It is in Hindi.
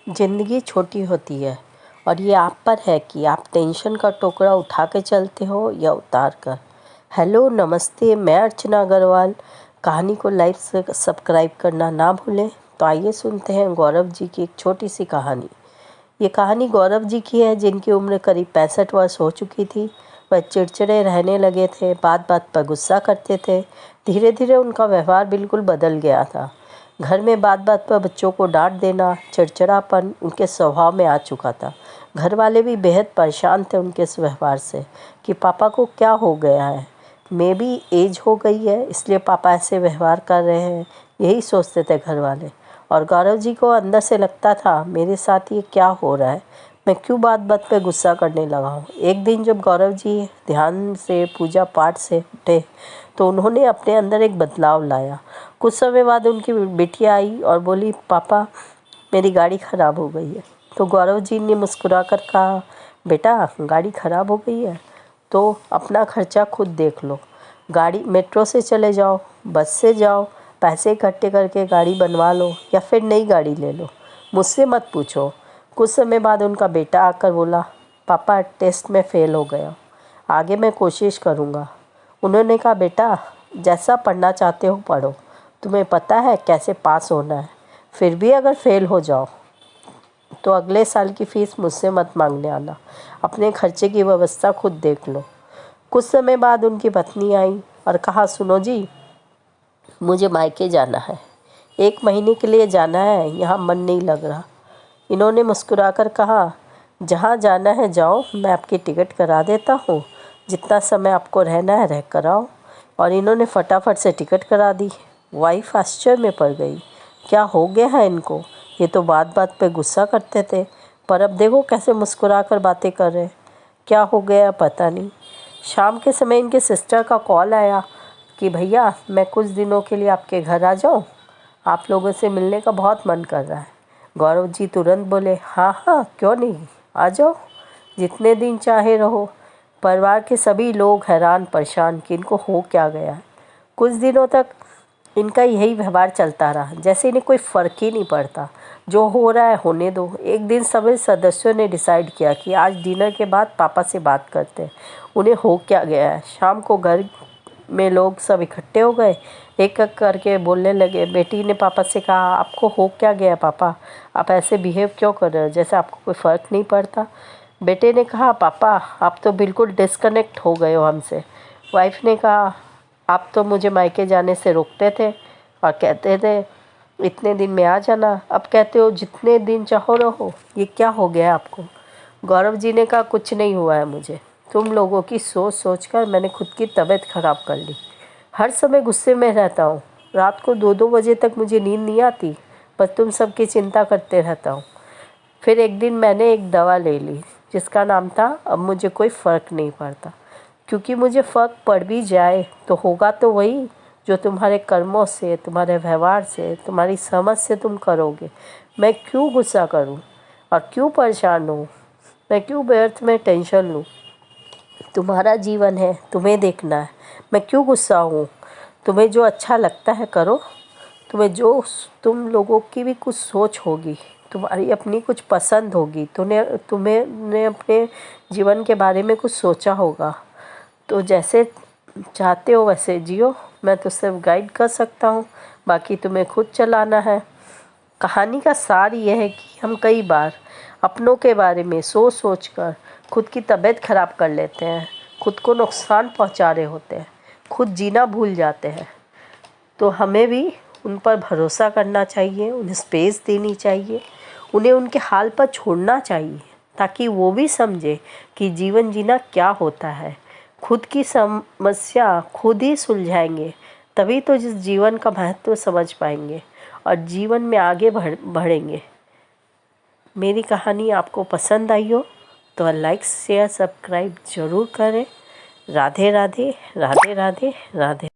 ज़िंदगी छोटी होती है और ये आप पर है कि आप टेंशन का टोकरा उठा के चलते हो या उतार कर। हेलो नमस्ते, मैं अर्चना अग्रवाल। कहानी को लाइक से सब्सक्राइब करना ना भूलें। तो आइए सुनते हैं गौरव जी की एक छोटी सी कहानी। ये कहानी गौरव जी की है जिनकी उम्र करीब 65 वर्ष हो चुकी थी। वह चिड़चिड़े रहने लगे थे, बात बात पर गुस्सा करते थे। धीरे धीरे उनका व्यवहार बिल्कुल बदल गया था। घर में बात बात पर बच्चों को डांट देना, चिड़चिड़ापन उनके स्वभाव में आ चुका था। घर वाले भी बेहद परेशान थे उनके इस व्यवहार से कि पापा को क्या हो गया है। मे भी एज हो गई है इसलिए पापा ऐसे व्यवहार कर रहे हैं, यही सोचते थे घर वाले। और गौरव जी को अंदर से लगता था मेरे साथ ये क्या हो रहा है, मैं क्यों बात बात पे गुस्सा करने लगा हूँ। एक दिन जब गौरव जी ध्यान से पूजा पाठ से उठे तो उन्होंने अपने अंदर एक बदलाव लाया। कुछ समय बाद उनकी बिटिया आई और बोली, पापा मेरी गाड़ी ख़राब हो गई है। तो गौरव जी ने मुस्कुरा कर कहा, बेटा गाड़ी ख़राब हो गई है तो अपना खर्चा खुद देख लो। गाड़ी मेट्रो से चले जाओ, बस से जाओ, पैसे इकट्ठे करके गाड़ी बनवा लो या फिर नई गाड़ी ले लो, मुझसे मत पूछो। कुछ समय बाद उनका बेटा आकर बोला, पापा टेस्ट में फ़ेल हो गया, आगे मैं कोशिश करूँगा। उन्होंने कहा, बेटा जैसा पढ़ना चाहते हो पढ़ो, तुम्हें पता है कैसे पास होना है। फिर भी अगर फ़ेल हो जाओ तो अगले साल की फ़ीस मुझसे मत मांगने आना, अपने खर्चे की व्यवस्था खुद देख लो। कुछ समय बाद उनकी पत्नी आई और कहा, सुनो जी मुझे मायके जाना है, 1 महीने के लिए जाना है, यहाँ मन नहीं लग रहा। इन्होंने मुस्कुराकर कहा, जहाँ जाना है जाओ, मैं आपकी टिकट करा देता हूँ, जितना समय आपको रहना है रह कर आओ। और इन्होंने फटाफट से टिकट करा दी। वाइफ आश्चर्य में पड़ गई, क्या हो गया है इनको, ये तो बात बात पे गुस्सा करते थे पर अब देखो कैसे मुस्कुरा कर बातें कर रहे हैं, क्या हो गया पता नहीं। शाम के समय इनके सिस्टर का कॉल आया कि भैया मैं कुछ दिनों के लिए आपके घर आ जाऊँ, आप लोगों से मिलने का बहुत मन कर रहा है। गौरव जी तुरंत बोले, हाँ हाँ क्यों नहीं, आ जाओ, जितने दिन चाहे रहो। परिवार के सभी लोग हैरान परेशान कि इनको हो क्या गया है। कुछ दिनों तक इनका यही व्यवहार चलता रहा, जैसे इन्हें कोई फ़र्क ही नहीं पड़ता, जो हो रहा है होने दो। एक दिन सभी सदस्यों ने डिसाइड किया कि आज डिनर के बाद पापा से बात करते हैं, उन्हें हो क्या गया है। शाम को घर में लोग सब इकट्ठे हो गए, एक एक करके बोलने लगे। बेटी ने पापा से कहा, आपको हो क्या गया पापा, आप ऐसे बिहेव क्यों कर रहे हो, जैसे आपको कोई फ़र्क नहीं पड़ता। बेटे ने कहा, पापा आप तो बिल्कुल डिस्कनेक्ट हो गए हो हमसे। वाइफ ने कहा, आप तो मुझे मायके जाने से रोकते थे और कहते थे इतने दिन में आ जाना, अब कहते हो जितने दिन चाहो रहो, ये क्या हो गया आपको। गौरव जी ने कहा, कुछ नहीं हुआ है मुझे, तुम लोगों की सोच सोचकर मैंने खुद की तबीयत ख़राब कर ली। हर समय गुस्से में रहता हूँ, रात को 2-2 बजे तक मुझे नींद नहीं आती, बस तुम सबकी चिंता करते रहता हूँ। फिर एक दिन मैंने एक दवा ले ली जिसका नाम था अब मुझे कोई फ़र्क नहीं पड़ता, क्योंकि मुझे फ़र्क पड़ भी जाए तो होगा तो वही जो तुम्हारे कर्मों से, तुम्हारे व्यवहार से, तुम्हारी समझ से तुम करोगे। मैं क्यों गुस्सा करूं और क्यों परेशान हूँ, मैं क्यों व्यर्थ में टेंशन लूँ। तुम्हारा जीवन है, तुम्हें देखना है, मैं क्यों गुस्सा हूँ। तुम्हें जो अच्छा लगता है करो, तुम लोगों की भी कुछ सोच होगी, तुम्हारी अपनी कुछ पसंद होगी, तुम्हें अपने जीवन के बारे में कुछ सोचा होगा, तो जैसे चाहते हो वैसे जियो, मैं तो सिर्फ गाइड कर सकता हूँ, बाकी तुम्हें खुद चलाना है। कहानी का सार यह है कि हम कई बार अपनों के बारे में सोच सोच कर खुद की तबीयत ख़राब कर लेते हैं, खुद को नुकसान पहुँचा रहे होते हैं, खुद जीना भूल जाते हैं। तो हमें भी उन पर भरोसा करना चाहिए, उन्हें स्पेस देनी चाहिए, उन्हें उनके हाल पर छोड़ना चाहिए, ताकि वो भी समझे कि जीवन जीना क्या होता है। खुद की समस्या खुद ही सुलझाएंगे, तभी तो जिस जीवन का महत्व समझ पाएंगे और जीवन में आगे बढ़ेंगे। मेरी कहानी आपको पसंद आई हो तो लाइक शेयर सब्सक्राइब ज़रूर करें। राधे राधे राधे राधे राधे।